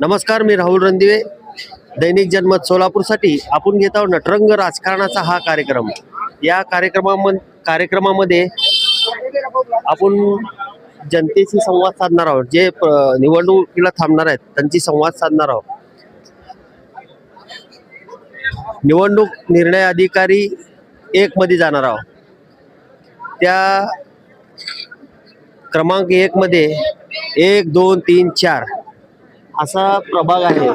नमस्कार, मी राहुल रणदिवे. दैनिक जनमत सोलापूरसाठी आपण घेत आहोत नटरंग राजकारणाचा हा कार्यक्रम. या कार्यक्रमामध्ये आपण जनतेशी संवाद साधणार आहोत. जे निवडणुकीला थांबणार आहेत त्यांची संवाद साधणार आहोत. निवडणूक निर्णय अधिकारी 1 मध्ये जाणार आहोत. त्या क्रमांक 1 मध्ये 1, 2, 3, 4 असा प्रभाग आहे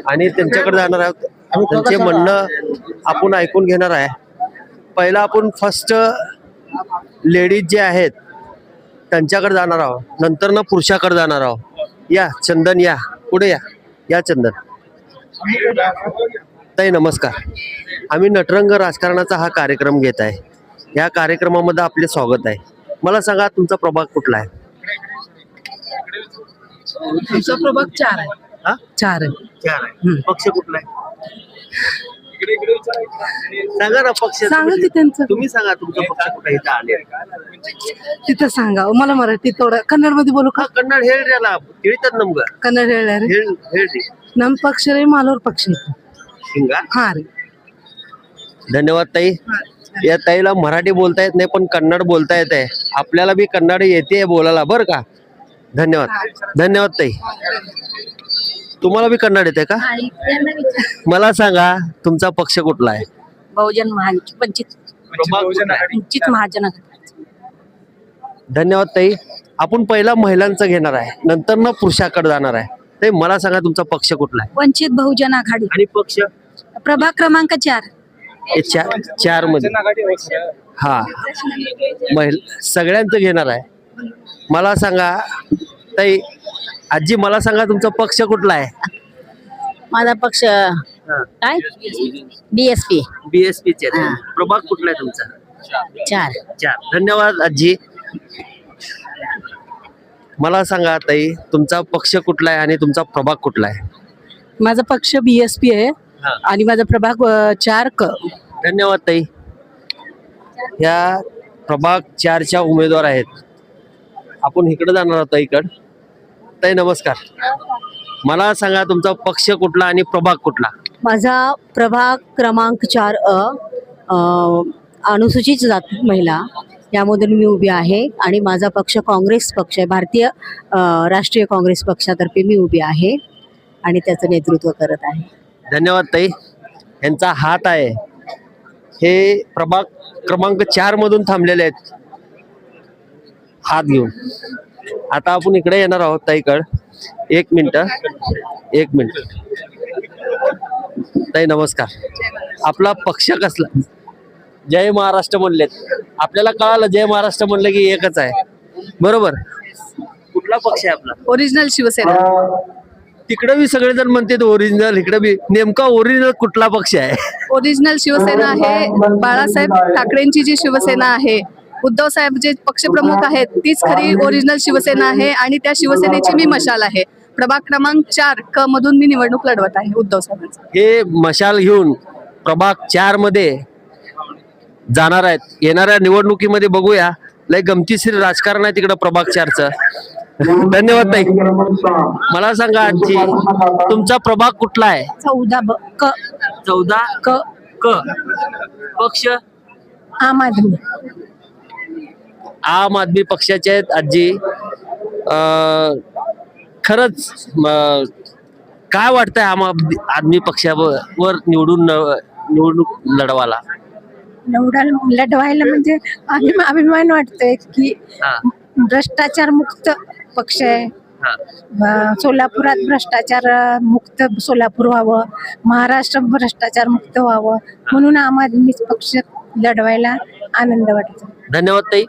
आणि त्यांच्याकडे जाणार आहोत. त्यांचे म्हणणं आपण ऐकून घेणार आहे. पहिला आपण फर्स्ट लेडीज जे आहेत त्यांच्याकडे जाणार आहोत. नंतर ना पुरुषाकडे जाणार आहोत. या चंदन, या पुढे या चंदन. ताई नमस्कार. आम्ही नटरंग राजकारणाचा हा कार्यक्रम घेत आहे. या कार्यक्रमामध्ये आपले स्वागत आहे. मला सांगा, तुमचा प्रभाग कुठला आहे? तुमचा प्रभाग 4 आहे. हा? 4 आहे. 4 आहे. पक्ष कुठला आहे? सांगा ना पक्ष. सांगा की त्यांचं. तुम्ही सांगा तुमचा पक्ष कुठे इथं आले. तिथं सांगा. मला मराठी थोडं कन्नड मध्ये बोलू का? ಕನ್ನಡ ಹೇಳ್ರಲ್ಲ, ತಿಳಿತದ ನಮ್ಗ. ಕನ್ನಡ ಹೇಳ್ಯಾರಿ. ಹೇಳ್ರಿ. ನಮ್ ಪಕ್ಷ ರೀ ಮಾಲೂರ್ ಪಕ್ಷ ಐತಿ. ಹಿಂगा. हा ರೀ. धन्यवाद ताई. या ताईला मराठी बोलता येत नाही पण कन्नड बोलता येत आहे. आपल्याला बी कन्नड येते बोलायला बरं का. धन्यवाद. धन्यवाद ताई. तुम्हाला बी कन्नड येते का? मला सांगा तुमचा पक्ष कुठला आहे? बहुजन वंचित महाजन. धन्यवाद ताई. आपण पहिला महिलांचं घेणार आहे, नंतर ना पुरुषाकडे जाणार आहे. ताई मला सांगा तुमचा पक्ष कुठला आहे? वंचित बहुजन आघाडी. आणि पक्ष प्रभाग क्रमांक 4. हे 4 मध्ये. हा, महिला सगळ्यांचं घेणार आहे. मला सांगा ताई, आजी मला सांगा तुमचा पक्ष कुठला आहे? माझा पक्ष काय? बीएसपी. बीएसपी चे. प्रभाग कुठला आहे तुमचा? 4. धन्यवाद आजी. मला सांगा ताई तुमचा पक्ष कुठला आहे आणि तुमचा प्रभाग कुठला आहे? माझा पक्ष बीएसपी आहे आणि माझा प्रभाग 4 क. धन्यवाद ताई. या प्रभाग 4च्या उमेदवार आहेत. आपण इकडे जाणार आहोत ताईकडे. ताई नमस्कार. मला सांगा तुमचा पक्ष कुठला आणि प्रभाग कुठला? माझा प्रभाग क्रमांक 4 अनुसूचित जाती महिला यामधून मी उभी आहे आणि माझा पक्ष काँग्रेस पक्ष आहे. भारतीय राष्ट्रीय काँग्रेस पक्षातर्फे मी उभी आहे आणि त्याचं नेतृत्व करत आहे. धन्यवाद ताई. यांचा हात आहे. हे प्रभाग क्रमांक 4 मधून थांबलेले आहेत हात घेऊन. आता आपण इकडे येणार आहोत ताईकड. 1 मिनिट. ताई नमस्कार. आपला पक्ष कसला? जय महाराष्ट्र म्हणलेत. आपल्याला कळालं जय महाराष्ट्र म्हणलं की एकच आहे, बरोबर? कुठला पक्ष आहे आपला? ओरिजिनल शिवसेना. तिकडे बी सगळेजण म्हणतात ओरिजिनल, इकडे बी. नेमका ओरिजिनल कुठला पक्ष आहे? ओरिजिनल शिवसेना आहे बाळासाहेब ठाकरेंची जी शिवसेना आहे, उद्धव साहेब जे पक्षप्रमुख आहेत तीच खरी ओरिजिनल शिवसेना आहे आणि त्या शिवसेनेची मी मशाल आहे. प्रभाग क्रमांक 4 क मधून मी निवडणूक लढवत आहे उद्धव साहेबांचा. हे मशाल घेऊन प्रभाग 4 मध्ये जाणार आहेत. येणाऱ्या निवडणुकीमध्ये बघूया. लय गमतीशीर राजकारण आहे तिकडं प्रभाग 4चं. धन्यवाद ताई. मला सांगा आजी तुमचा प्रभाग कुठला आहे? 14 क. पक्ष आम आदमी. आम आदमी पक्षाचे आहेत आजी. खरंच काय वाटतंय आम आदमी पक्षावर निवडणूक लढवायला? लढवायला म्हणजे अभिमान वाटतोय की भ्रष्टाचार मुक्त पक्ष आहे. सोलापुरात भ्रष्टाचार मुक्त सोलापूर व्हावं, महाराष्ट्र भ्रष्टाचार मुक्त व्हावं म्हणून आम आदमी पक्ष लढवायला आनंद वाटतो. धन्यवाद ताई.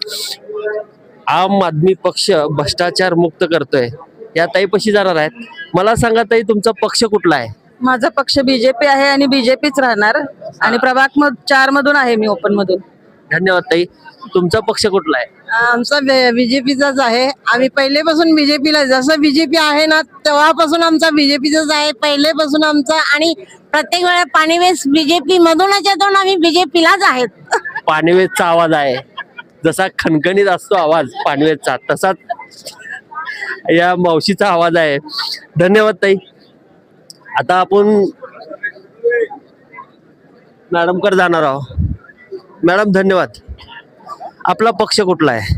आम आदमी पक्ष भ्रष्टाचार मुक्त करतोय. या ताईपाशी जाणार आहेत. मला सांगा ताई तुमचा पक्ष कुठला आहे? माझा पक्ष बीजेपी आहे आणि बीजेपीच राहणार आणि प्रभाग 4 मधून आहे मी, ओपन मधून. धन्यवाद ताई. तुमचा पक्ष कुठला आहे? आमचा बीजेपीचाच आहे. आम्ही पहिलेपासून बीजेपीला, जसं बीजेपी आहे ना तेव्हापासून आमचा बीजेपीचाच आहे पहिलेपासून आमचा. आणि प्रत्येक वेळा पाणीवेस बीजेपी मधूनच येतो, आम्ही बीजेपीलाच आहेत. पाणीवेसचा आवाज आहे. जसा खणखणीत असतो आवाज पाणीवेसचा, तसाच या मावशीचा आवाज आहे. धन्यवाद ताई. आता आपण मॅडमकडे जाणार आहोत. मॅडम धन्यवाद. आपला पक्ष कुठला आहे?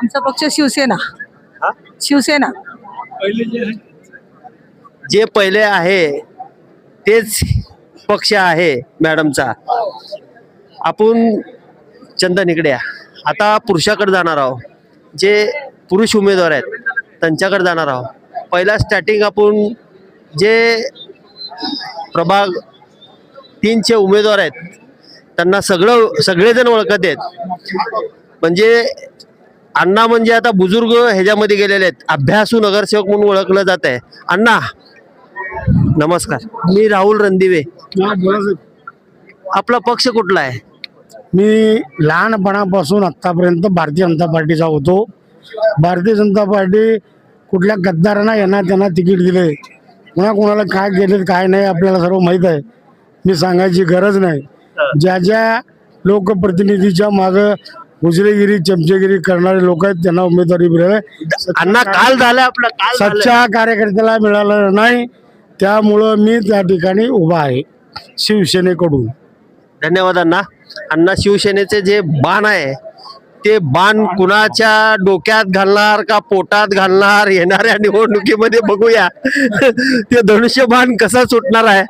आमचा पक्ष शिवसेना. शिवसेना. जे पहिले आहे तेच पक्ष आहे मॅडमचा. आपण चंदन इकडे या. आता पुरुषाकडे जाणार आहोत. जे पुरुष उमेदवार आहेत त्यांच्याकडे जाणार आहोत. पहिला स्टार्टिंग आपण जे प्रभाग 3चे उमेदवार आहेत त्यांना सगळेजण ओळखत आहेत. म्हणजे अण्णा म्हणजे आता बुजुर्ग ह्याच्यामध्ये गेलेले आहेत. अभ्यासू नगरसेवक म्हणून ओळखलं जात आहे. अण्णा नमस्कार. मी राहुल रणदिवे. आपला पक्ष कुठला आहे? मी लहानपणापासून आतापर्यंत भारतीय जनता पार्टीचा होतो. भारतीय जनता पार्टी कुठल्या गद्दारांना यांना त्यांना तिकीट दिले, कोणाला काय केले काय नाही आपल्याला सर्व माहीत आहे. मी सांगायची गरज नाही. ज्या ज्या लोकप्रतिनिधीच्या मागं हुजरेगिरी चमचेगिरी करणारे लोक आहेत त्यांना उमेदवारी मिळाली. अण्णा काल झालं आपलं काल झालं. सच्चा कार्यकर्त्याला मिळालं नाही. त्यामुळं मी त्या ठिकाणी उभा आहे शिवसेनेकडून. धन्यवाद अण्णा. अण्णा शिवसेनेचे जे बाण आहे ते बाण कुणाच्या डोक्यात घालणार का पोटात घालणार येणाऱ्या निवडणुकीमध्ये बघूया. ते धनुष्य बाण कसा सुटणार आहे.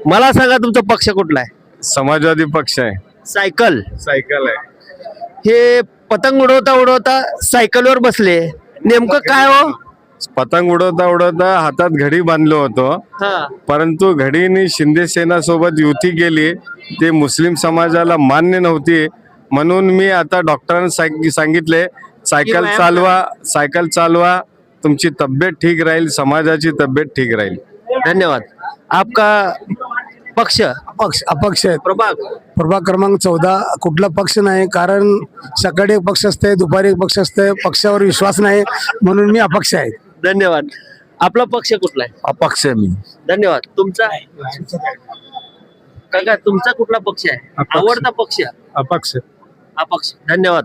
मला सांगा तुमचा पक्ष कुठला आहे? समाजवादी पक्ष आहे. सायकल आहे. हे पतंग उडवता उडवता सायकलवर बसले. नेमकं काय हो? पतंग उडवता उडवता हातात घडी बांधलो होतो, परंतु घडीने शिंदे सेना सोबत युती केली. ते मुस्लिम समाजाला मान्य नव्हती. म्हणून मी आता डॉक्टरांना सांगितले सायकल चालवा, तुमची तब्येत ठीक राहील, समाजाची तब्येत ठीक राहील. धन्यवाद. आपका पक्ष? अपक्ष आहे. प्रभाग क्रमांक 14. कुठला पक्ष नाही, कारण सकाळी एक पक्ष असते, दुपारी एक पक्ष असते. पक्षावर विश्वास नाही म्हणून मी अपक्ष आहे. धन्यवाद. आपला पक्ष कुठला आहे? अपक्ष आहे मी. धन्यवाद. तुमचा काका तुमचा कुठला पक्ष आहे? आवडता पक्ष? अपक्ष. अपक्ष. धन्यवाद.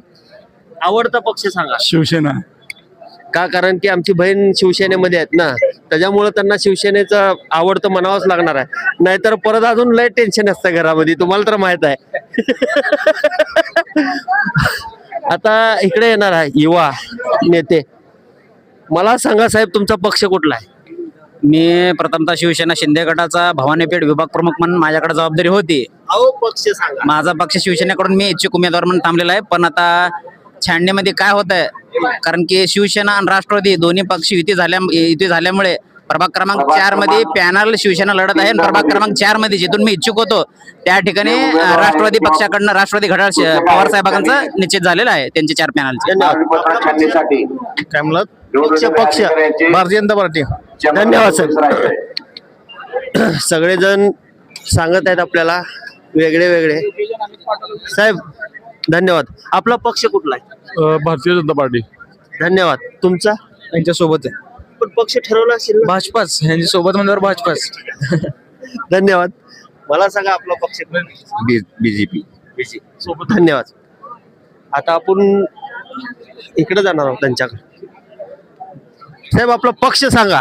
आवडता पक्ष सांगा. शिवसेना. का? कारण की आमची बहीण शिवसेनेमध्ये आहेत ना, त्याच्यामुळे त्यांना शिवसेनेचं आवडतं म्हणावंच लागणार आहे. नाहीतर परत अजून लय टेन्शन असतं घरामध्ये, तुम्हाला तर माहित आहे. आता इकडे येणार आहे युवा नेते. मला सांगा साहेब तुमचा पक्ष कुठला आहे? मी प्रथमतः शिवसेना शिंदे गटाचा भवानीपेठ विभाग प्रमुख म्हणून माझ्याकडे जबाबदारी होती. अहो पक्ष सांगा. माझा पक्ष शिवसेनेकडून मी इच्छुक उमेदवार म्हणून थांबलेला आहे. पण आता छाननीमध्ये काय होत आहे, कारण की शिवसेना आणि राष्ट्रवादी दोन्ही पक्ष युती झाल्यामुळे प्रभाग क्रमांक 4 मध्ये पॅनल शिवसेना लढत आहे. प्रभाग क्रमांक 4 मध्ये जिथून मी इच्छुक होतो त्या ठिकाणी राष्ट्रवादी पक्षाकडनं राष्ट्रवादी घड्याळ पवार साहेबांचा निश्चित झालेला आहे, त्यांचे 4 पॅनलचे. काय म्हणलं? पक्ष भारतीय जनता पार्टी. धन्यवाद साहेब. सगळेजण सांगत आहेत आपल्याला वेगळे वेगळे. साहेब धन्यवाद. आपला पक्ष कुठला आहे? भारतीय जनता पार्टी. धन्यवाद. तुमचा? त्यांच्या सोबत आहे. पण पक्ष ठरवला असेल ना? भाजपाच, यांच्या सोबत म्हणल्यावर भाजपाच. धन्यवाद. मला सांगा आपला पक्ष? बीजेपी. सोबत. धन्यवाद. आता आपण इकडे जाणार आहोत त्यांच्याकडे. साहेब आपला पक्ष सांगा.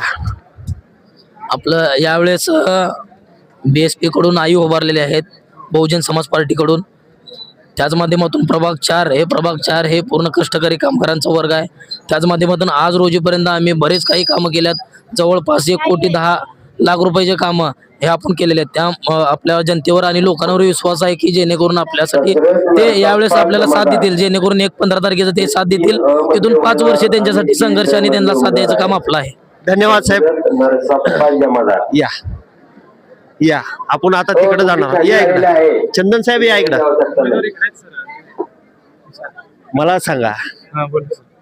आपलं यावेळेस BSP कडून आई उभारलेले आहेत, बहुजन समाज पार्टीकडून. त्याच माध्यमातून प्रभाग 4 हे पूर्ण कष्टकरी कामगारांचा वर्ग आहे. त्याच माध्यमातून आज रोजीपर्यंत आम्ही बरेच काही कामं केल्यात. जवळपास 1,10,00,000 रुपयाचे कामं हे आपण केलेले आहेत. त्या आपल्या जनतेवर आणि लोकांवर विश्वास आहे की जेणेकरून आपल्यासाठी ते यावेळेस आपल्याला साथ देतील. जेणेकरून 15 तारखेचं ते साथ देतील. तिथून 5 वर्ष त्यांच्यासाठी संघर्ष आणि त्यांना साथ द्यायचं काम आपलं आहे. धन्यवाद साहेब. या आपण आता तिकडे जाणार. या इकडे चंदन साहेब या इकडे. मला सांगा,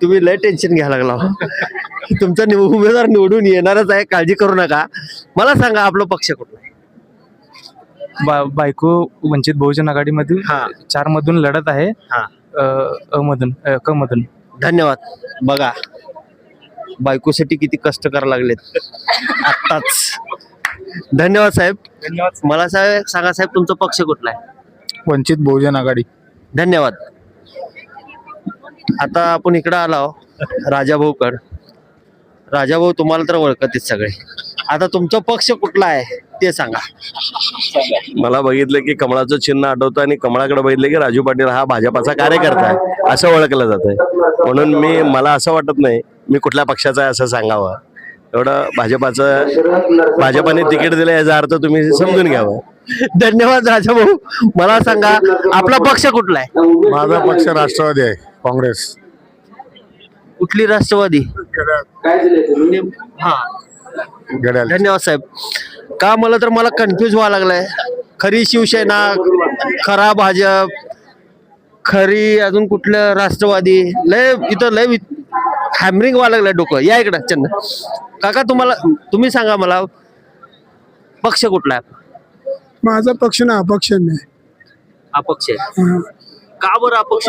तुम्ही लय टेन्शन घ्यायला लागला हो. तुमचा उमेदवार निवडून येणारच आहे, काळजी करू नका. मला सांगा आपला पक्ष कुठला आहे? बायको वंचित बहुजन आघाडीमधून 4 मधून लढत आहे. क मधून. धन्यवाद. बघा बायकोसाठी किती कष्ट करायला लागलेत आत्ताच. धन्यवाद साहेब. मला सांगा साहेब तुमचा पक्ष कुठला आहे? वंचित बहुजन आघाडी. धन्यवाद. आता आपण इकडं आलो राजाभाऊकड. राजाभाऊ तुम्हाला तर ओळखतेच सगळे. आता तुमचा पक्ष कुठला आहे ते सांगा. मला बघितलं की कमळाचं चिन्ह आठवतं आणि कमळाकडे बघितलं की राजू पाटील हा भाजपाचा कार्यकर्ता आहे असं ओळखलं जातंय. म्हणून मला असं वाटत नाही मी कुठल्या पक्षाचा आहे असं सांगावं. एवढं भाजपाने तिकीट दिलं याचा अर्थ तुम्ही समजून घ्यावं. धन्यवाद राजाभाऊ. मला सांगा आपला पक्ष कुठला आहे? माझा पक्ष राष्ट्रवादी आहे, काँग्रेस. कुठली राष्ट्रवादी? हा, घड्याळ. धन्यवाद साहेब. का मला कन्फ्युज व्हायला लागलाय. खरी शिवसेना, खरा भाजप, खरी अजून कुठलं राष्ट्रवादी. लय हॅमरिंग व्हायला लागलाय डोकं. या इकडं चंद काका, तुम्ही सांगा मला पक्ष कुठला आहे? माझा पक्ष ना अपक्ष नाही. अपक्ष आहे. का बरं अपक्ष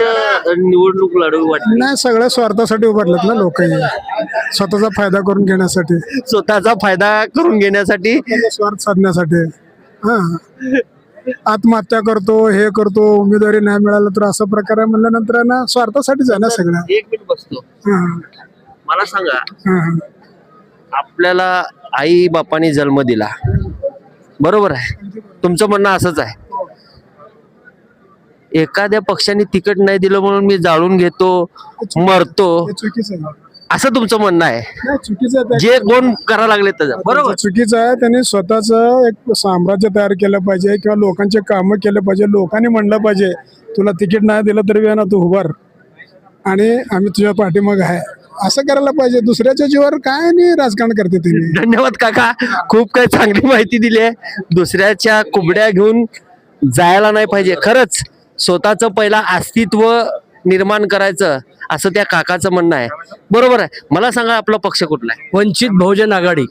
निवडणूक लढवू वाटत? नाही, सगळ्या स्वार्थासाठी उभारलेत ना लोक, स्वतःचा फायदा करून घेण्यासाठी, स्वतःचा फायदा करून घेण्यासाठी, स्वार्थ साधण्यासाठी. हा, आत्महत्या करतो, हे करतो, उमेदवारी नाही मिळालं तर असं प्रकार आहे म्हणल्यानंतर ना स्वार्थासाठीच आहे ना सगळं. एक मिनिट बसतो. मला सांगा, आपल्याला आई बापाने जन्म दिला, बरोबर आहे? तुमचं म्हणणं असंच आहे. एखाद्या पक्षाने तिकीट नाही दिलं म्हणून मी जाळून घेतो, मरतो, चुकीचं आहे. असं तुमचं म्हणणं आहे? नाही, चुकीचं आहे. जे कोण करायला लागले त्याचं बरोबर. चुकीचं आहे. त्यांनी स्वतःच एक साम्राज्य तयार केलं पाहिजे किंवा लोकांचे कामं केले पाहिजे. लोकांनी म्हणलं पाहिजे तुला तिकीट नाही दिलं तरी ना तू उभार आणि आम्ही तुझ्या पाठीमाग आहे, असं करायला पाहिजे. दुसऱ्याच्या जीवावर काय नाही राजकारण करते त्यांनी. धन्यवाद काका, खूप काही चांगली माहिती दिली आहे. दुसऱ्याच्या कुबड्या घेऊन जायला नाही पाहिजे. खरंच स्वतःचं पहिला अस्तित्व निर्माण करायचं असं त्या काकाचं म्हणणं आहे. बरोबर आहे. मला सांगा आपला पक्ष कुठला आहे? वंचित बहुजन आघाडी,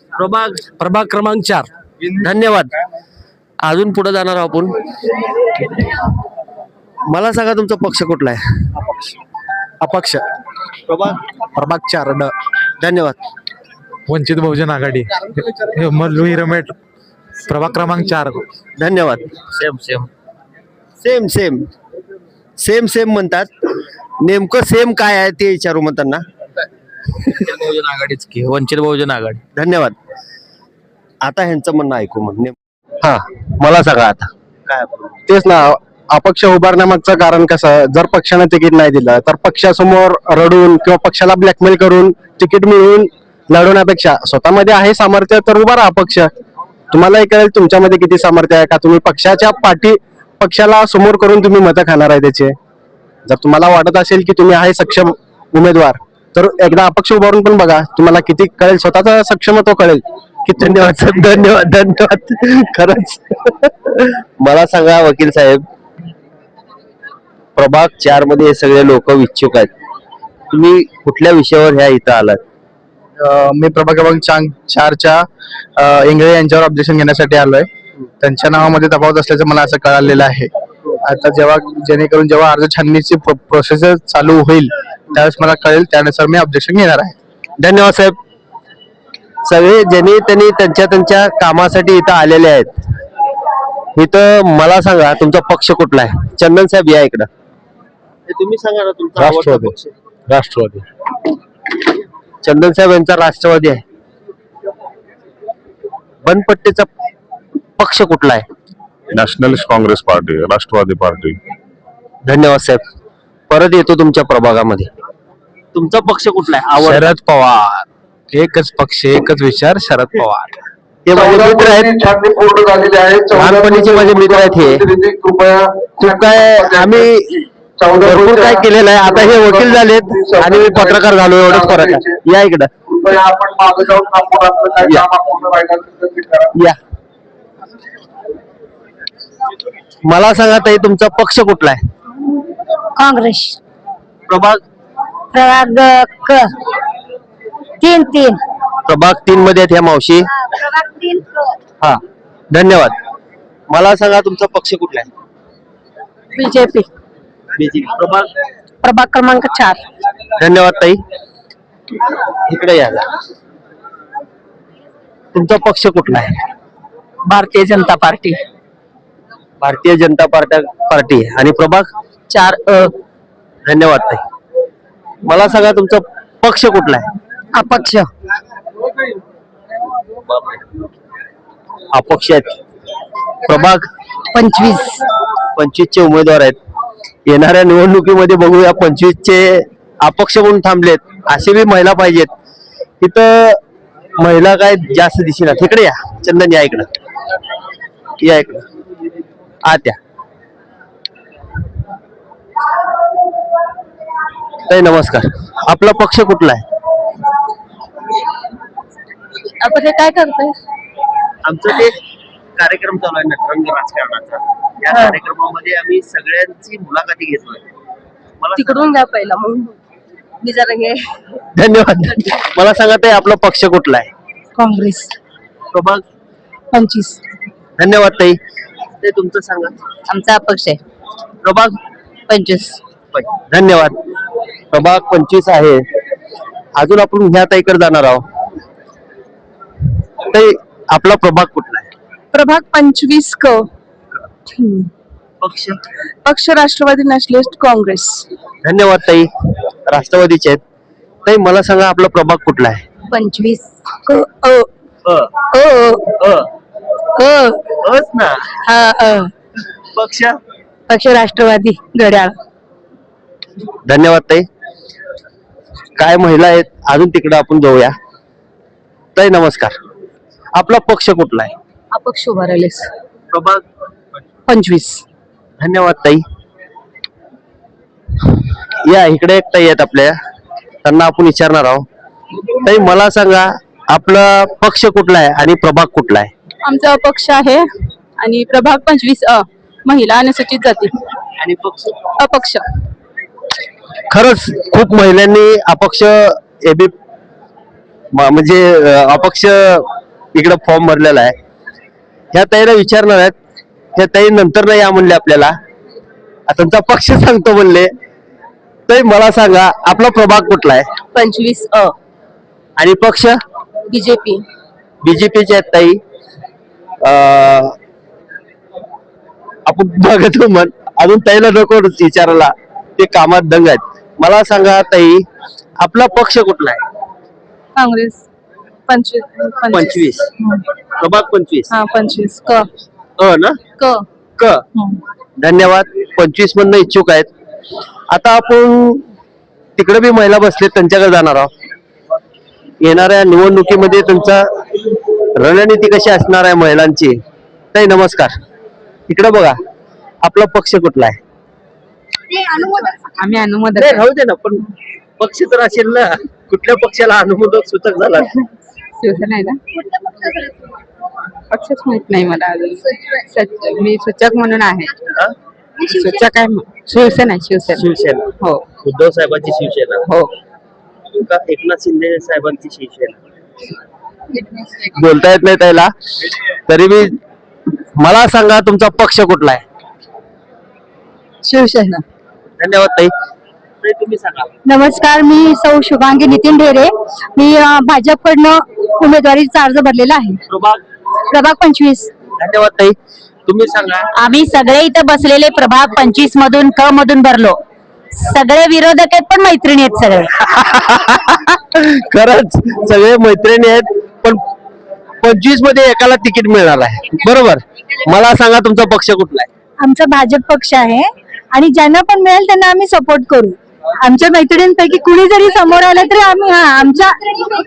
प्रभाग क्रमांक 4. धन्यवाद. अजून पुढे जाणार आहोत आपण. मला सांगा तुमचा पक्ष कुठला आहे? अपक्ष, प्रभाग 4. धन्यवाद. वंचित बहुजन आघाडी, मल्लू हिरमेट, प्रभाग क्रमांक 4. धन्यवाद. सेम म्हणतात. नेमकं सेम काय आहे ते विचारू मग त्यांना. बहुजन आघाडीच की, वंचित बहुजन आघाडी. धन्यवाद. आता ह्यांचं म्हणणं ऐकू मग. हा, मला सांगा आता काय. तेच ना, अपक्ष उभारण्यामागचं कारण कसं, जर पक्षाने तिकीट नाही दिलं तर पक्षासमोर रडून किंवा पक्षाला ब्लॅकमेल करून तिकीट मिळवून लढवण्यापेक्षा स्वतःमध्ये आहे सामर्थ्य तर उभा राहा अपक्ष. तुम्हालाही कळेल तुमच्यामध्ये किती सामर्थ्य आहे का. तुम्ही पक्षाला समोर करून तुम्ही मतं खाणार आहे त्याचे. जर तुम्हाला वाटत असेल की तुम्ही आहे सक्षम उमेदवार तर एकदा अपक्ष उभारून पण बघा, तुम्हाला किती कळेल, स्वतःचं सक्षमत्व कळेल. धन्यवाद धन्यवाद. खरंच. मला सांगा वकील साहेब, प्रभाग 4 मध्ये हे सगळे लोक इच्छुक आहेत. तुम्ही कुठल्या विषयावर ह्या इथं आलात? मी प्रभाग क्रमांक 4च्या इंगळे यांच्यावर ऑब्जेक्शन घेण्यासाठी आलोय. त्यांच्या नावामध्ये दबाव असल्याचं मला असं कळालेलं आहे. आता जेणेकरून जेव्हा अर्ज छाननीची प्रोसेस चालू होईल त्यावेळेस मला कळेल, त्यानुसार मी ऑब्जेक्शन घेणार आहे. धन्यवाद साहेब. सगळे त्यांनी त्यांच्या कामासाठी इथं आलेले आहेत. इथं मला सांगा तुमचा पक्ष कुठला आहे? चंदन साहेब या इकडं. तुम्ही सांगा ना तुमचा आवडता पक्ष. राष्ट्रवादी. चंदन साहेब यांचा राष्ट्रवादी आहे. बनपट्टीचा पक्ष कुठला आहे? Nationalist congress party, Rashtrawadi party. धन्यवाद साहेब. परत येतो तुमच्या प्रभागामध्ये. तुमचा पक्ष कुठला आहे? शरद पवार. एकच पक्ष, एकच विचार, शरद पवार. ते माझे मित्र आहेत, लहानपणीचे माझे मित्र आहेत. हे खूप काय आम्ही भरपूर काय केलेलं आहे. आता हे वकील झालेत आणि मी पत्रकार झालो, एवढंच फरक आहे. या इकडं या. मला सांगा ताई तुमचा पक्ष कुठला आहे? काँग्रेस, प्रभाग 3. प्रभाग 3 मध्ये आहेत ह्या मावशी. हा, धन्यवाद. मला सांगा तुमचा पक्ष कुठला आहे? बीजेपी, प्रभाग क्रमांक 4. धन्यवाद ताई. इकडे या. तुमचा पक्ष कुठला आहे? भारतीय जनता पार्टी. भारतीय जनता पार्टी आणि प्रभाग 4. धन्यवाद ताई. मला सांगा तुमचा पक्ष कुठला आहे? अपक्ष, अपक्ष आहेत. प्रभाग 25 चे उमेदवार आहेत. येणाऱ्या निवडणुकीमध्ये बघूया 25 चे अपक्ष म्हणून थांबलेत. असे बी महिला पाहिजेत. इथं महिला काय जास्त दिसेना. तिकडे या चंदन, या इकडं, या इकडं आत्या. ताई नमस्कार. आपला पक्ष कुठला आहे? आपण हे काय करतोय? आमचं ते कार्यक्रम चालू आहे नटरंग राजकारणाचा. या कार्यक्रमामध्ये आम्ही सगळ्यांची मुलाखती घेतोय. मला तिकडून जा पहिला, मग मी जरा घे. धन्यवाद. मला सांगा ताई, आपला पक्ष कुठला आहे? काँग्रेस प्रभाग 25 धन्यवाद ताई. ते तुमचं सांगा. आमचा अपक्ष आहे प्रभाग 25. धन्यवाद. प्रभाग 25 आहे. अजून आपण ह्या ताईकडे जाणार आहोत. ताई आपला प्रभाग कुठला आहे? प्रभाग 25 क पक्ष पक्ष राष्ट्रवादी नॅशनलिस्ट काँग्रेस. धन्यवाद ताई. राष्ट्रवादीचे आहेत. ताई मला सांगा, आपला प्रभाग कुठला आहे? 25 अच ना. पक्ष पक्ष राष्ट्रवादी घड्याळ. धन्यवाद ताई. काय महिला आहेत अजून, तिकडे आपण जाऊया. ताई नमस्कार. आपला पक्ष कुठला आहे? अपक्ष उभा राहिलेस. प्रभाग 25. धन्यवाद ताई. या इकडे एक ताई आहेत आपल्या, त्यांना आपण विचारणार आहोत. ताई मला सांगा, आपला पक्ष कुठला आहे आणि प्रभाग कुठला आहे? आमचा अपक्ष आहे आणि प्रभाग 25 महिला अनुसूचित जाती. आणि पक्ष अपक्ष. खरंच खूप महिलांनी अपक्ष म्हणजे अपक्ष इकडे फॉर्म भरलेला आहे. ह्या ताईला विचारणार आहेत. ह्या ताई नंतर नाही या म्हणले आपल्याला, त्यांचा पक्ष सांगतो म्हणले. ताई मला सांगा, आपला प्रभाग कुठला आहे? 25 आणि पक्ष? बीजेपी. बीजेपीचे आहेत ताई. आपण बघतो म्हण अजून ताईला नको विचारायला, ते कामात दंग आहेत. मला सांगा ताई, आपला पक्ष कुठला आहे? काँग्रेस 25. प्रभाग 25. 25 क ना क क. धन्यवाद. 25 मधनं इच्छुक आहेत. आता आपण तिकडे बी महिला बसलेत, त्यांच्याकडे जाणार आहोत. येणाऱ्या निवडणुकीमध्ये त्यांचा रणनीती कशी असणार आहे महिलांची. ताई नमस्कार. इकडे बघा, आपला पक्ष कुठला आहे? आम्ही अनुमोदन. नाही राहू दे ना, पण पक्ष तर असेल ना. कुठल्या पक्षाला अनुमोदक सूचक झाला? शिवसेना आहे ना. पक्षच माहित नाही मला अजून. मी सूचक म्हणून आहे. सूचक आहे. शिवसेना. शिवसेना. हो. उद्धव साहेबांची शिवसेना. हो. का एकनाथ शिंदे साहेबांची शिवसेना? बोलता येत नाही त्याला, तरी बी मला सांगा, तुमचा पक्ष कुठला आहे? शिवसेना. धन्यवाद ताई. ताई तुम्ही सांगा. नमस्कार, मी सौ शुभांगी नितीन ढेरे. मी भाजपकडनं उमेदवारीचा अर्ज भरलेला आहे. प्रभाग 25. धन्यवाद ताई. तुम्ही सांगा. आम्ही सगळे इथं बसलेले प्रभाग 25 मधून क मधून भरलो. सगळे विरोधक आहेत पण मैत्रिणी आहेत सगळे. खरंच सगळे मैत्रिणी आहेत, पण 25 मध्ये एकाला तिकीट मिळणार आहे. बरोबर. मला सांगा, तुमचा पक्ष कुठला आहे? आमचा भाजप पक्ष आहे आणि ज्यांना पण मिळेल त्यांना आम्ही सपोर्ट करू. आमच्या मैत्रिणींपैकी कुणी जरी समोर आलं तरी आम्ही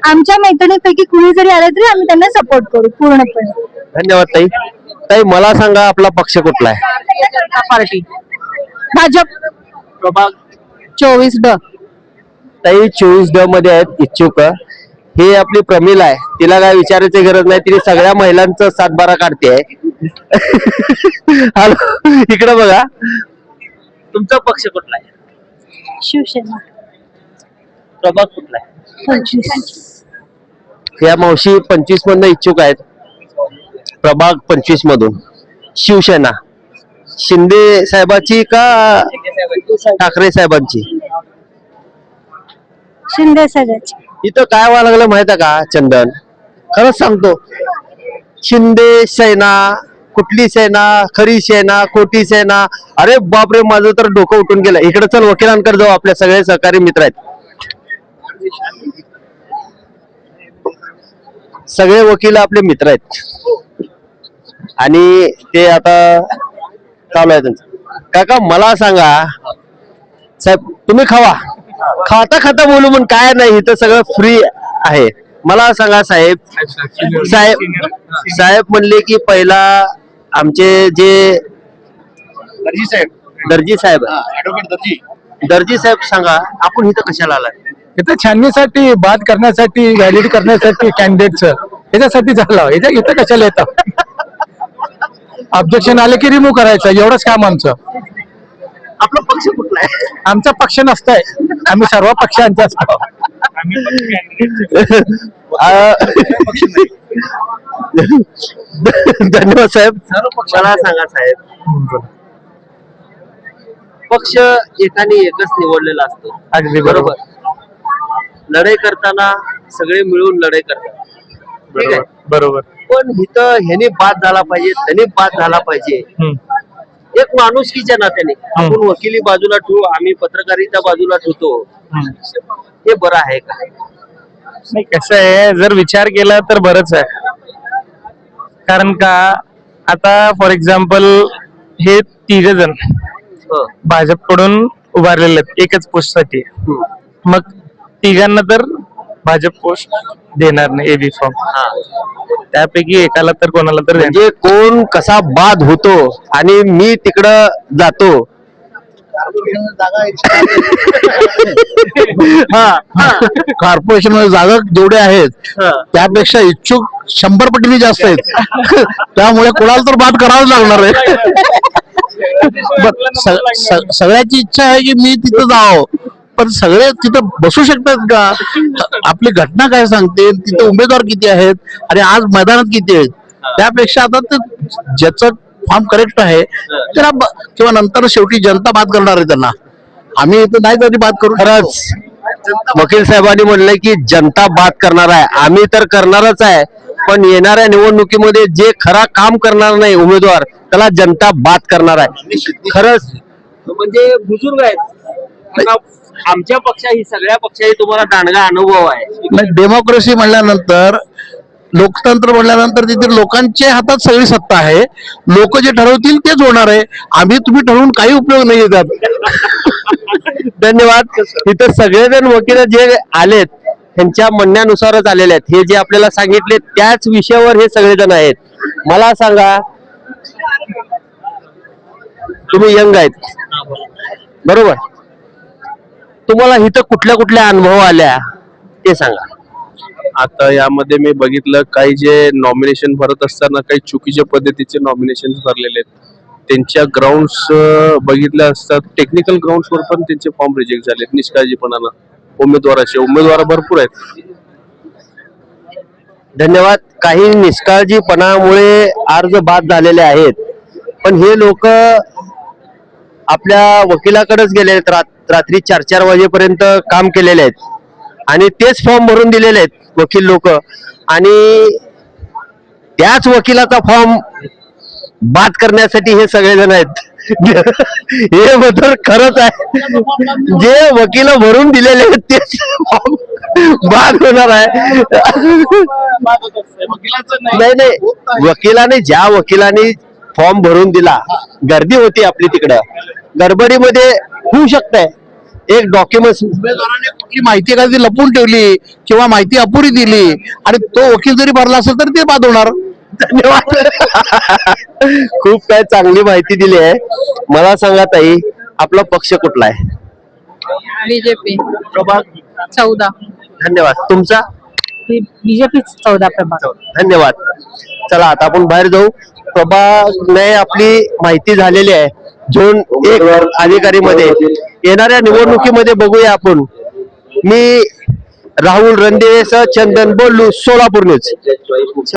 आमच्या मैत्रिणींपैकी कुणी जरी आलं तरी आम्ही त्यांना सपोर्ट करू पूर्णपणे. धन्यवाद ताई. ताई मला सांगा, आपला पक्ष कुठला आहे? जनता पार्टी. भाजप. प्रभाग 24 ड. ताई 24 मध्ये आहेत इच्छुक. हे आपली प्रमिला आहे, तिला काय विचारायची गरज नाही. तिने सगळ्या महिलांचं सातबारा काढते आहे. हॅलो, इकडे बघा. तुमचा पक्ष कुठला आहे? शिवसेना. प्रभाग कुठला आहे? 25. या मावशी 25 मधनं इच्छुक आहेत. प्रभाग 25 मधून शिवसेना. शिंदे साहेबाची का ठाकरे साहेबांची? शिंदे साहेबांची. इथं काय व्हायला लागलं माहित आहे का चंदन? खरंच सांगतो, शिंदे सेना, कुठली सेना, खरी सेना, खोटी सेना. अरे बापरे, माझं तर डोकं उठून गेलं. इकडे चल, वकिलांकडे जाऊ. आपल्या सगळे सहकारी मित्र आहेत. सगळे वकील आपले मित्र आहेत आणि ते आता चालू आहे त्यांचं. काका मला सांगा साहेब, तुम्ही खावा, खाता खाता बोलू पण काय नाही, इथं सगळं फ्री आहे. मला सांगा साहेब, साहेब म्हणले की पहिला आमचे जे दर्जी साहेब दर्जी साहेब सांगा, आपण इथं कशाला आलाय? इथं छाननीसाठी, बात करण्यासाठी, व्हॅलिड करण्यासाठी कॅन्डिडेटचं, याच्यासाठी झालं. इथं कशाला येतं? ऑब्जेक्शन आले की रिमूव्ह करायचं, एवढंच काम आमचं. आपला पक्ष कुठला आहे? आमचा पक्ष नसतंय, आम्ही सर्व पक्षांचा असतो. धन्यवाद साहेब. मला सांगा साहेब, पक्ष एकाने एकच निवडलेला असतो, अगदी बरोबर. लढाई करताना सगळे मिळून लढाई करतात, ठीक आहे? बरोबर. पण इथं ह्याने बाद झाला पाहिजे, त्याने बाद झाला पाहिजे, एक माणुसकीच्या नात्याने आपण वकिली बाजूला ठेवू, आम्ही पत्रकारिता बाजूला ठेवतो, हे बरं आहे का? नाही, कसं आहे, जर विचार केला तर बरंच आहे. कारण का आता फॉर एक्झाम्पल हे 3 जण भाजपकडून उभारलेले आहेत एकच पोस्ट साठी, मग 3घांना तर भाजप पोस्ट देणार नाही एबी फॉर्म, त्यापैकी एकाला तर कोणाला तर म्हणजे कोण कसा बाद होतो आणि मी तिकडं जातो. कॉर्पोरेशन मध्ये जागा जेवढ्या आहेत त्यापेक्षा इच्छुक 100 पटीने जास्त आहेत. त्यामुळे कोणाला तर बात करावं लागणार आहे. सगळ्याची इच्छा आहे की मी तिथं जावं, पण सगळे तिथं बसू शकतात का? आपली घटना काय सांगते, तिथे उमेदवार किती आहेत आणि आज मैदानात किती आहेत, त्यापेक्षा आता ते ज्याचं फॉर्म करेक्ट आहे त्याला किंवा नंतर शेवटी जनता बात करणार आहे त्यांना. आम्ही इथं नाही तरी बात करू. खरंच वकील साहेबांनी म्हणलंय की जनता बात करणार आहे, आम्ही तर करणारच आहे, पण येणाऱ्या निवडणुकीमध्ये जे खरा काम करणार नाही उमेदवार त्याला जनता बात करणार आहे. खरंच म्हणजे बुजुर्ग आहेत. आमच्या पक्षाही सगळ्या पक्षाही तुम्हाला दांडगा अनुभव आहे. डेमोक्रेसी म्हणल्यानंतर, लोकतंत्र म्हणल्यानंतर तिथे लोकांच्या हातात सगळी सत्ता आहे. लोक जे ठरवतील तेच होणार आहे. आम्ही तुम्ही ठरवून काही उपयोग नाही येतात. धन्यवाद. इथं सगळेजण वकील जे आलेत त्यांच्या म्हणण्यानुसारच आलेले आहेत. हे जे आपल्याला सांगितले त्याच विषयावर हे सगळेजण आहेत. मला सांगा, तुम्ही यंग आहेत बरोबर, तुम्हाला इथं कुठल्या कुठल्या अनुभव आल्या ते सांगा. आता यामध्ये मी बघितलं काही जे नॉमिनेशन भरत असताना काही चुकीच्या पद्धतीचे नॉमिनेशन भरलेले आहेत. त्यांच्या ग्राउंड्स बघितल्या असतात, टेक्निकल ग्राउंड्सवर पण त्यांचे फॉर्म रिजेक्ट झालेत निष्काळजीपणानं. उमेदवार भरपूर आहेत. धन्यवाद. काही निष्काळजीपणामुळे अर्ज बाद झालेले आहेत, पण हे लोक आपल्या वकिलाकडेच गेले आहेत. रात्री 4-4 वाजेपर्यंत काम केलेले आहेत आणि तेच फॉर्म भरून दिलेले आहेत वकील लोक, आणि त्याच वकिलाचा फॉर्म बाद करण्यासाठी हे सगळेजण आहेत. हे बद्दल खरंच आहे, जे वकील भरून दिलेले आहेत तेच फॉर्म बाद होणार आहे. नाही, वकिलाने ज्या वकिलाने फॉर्म भरून दिला, गर्दी होती आपली तिकडं, गडबडीमध्ये होऊ शकतंय. एक डॉक्युमेंट कुठली माहिती एखादी लपून ठेवली किंवा माहिती अपुरी दिली आणि तो वकील जरी भरला असेल तर ते बाद होणार. धन्यवाद. खूप काय चांगली माहिती दिली आहे. मला सांगा ताई, आपला पक्ष कुठला आहे? बीजेपी प्रभाग 14. धन्यवाद. तुमचा? बीजेपी 14 प्रभाग. धन्यवाद. चला आता आपण बाहेर जाऊ. प्रभागने आपली माहिती झालेली आहे. झोन 1 अधिकारी मध्ये येणाऱ्या निवडणुकीमध्ये बघूया आपण. मी राहुल रंदेसह चंदन बोलू, सोलापूर न्यूज.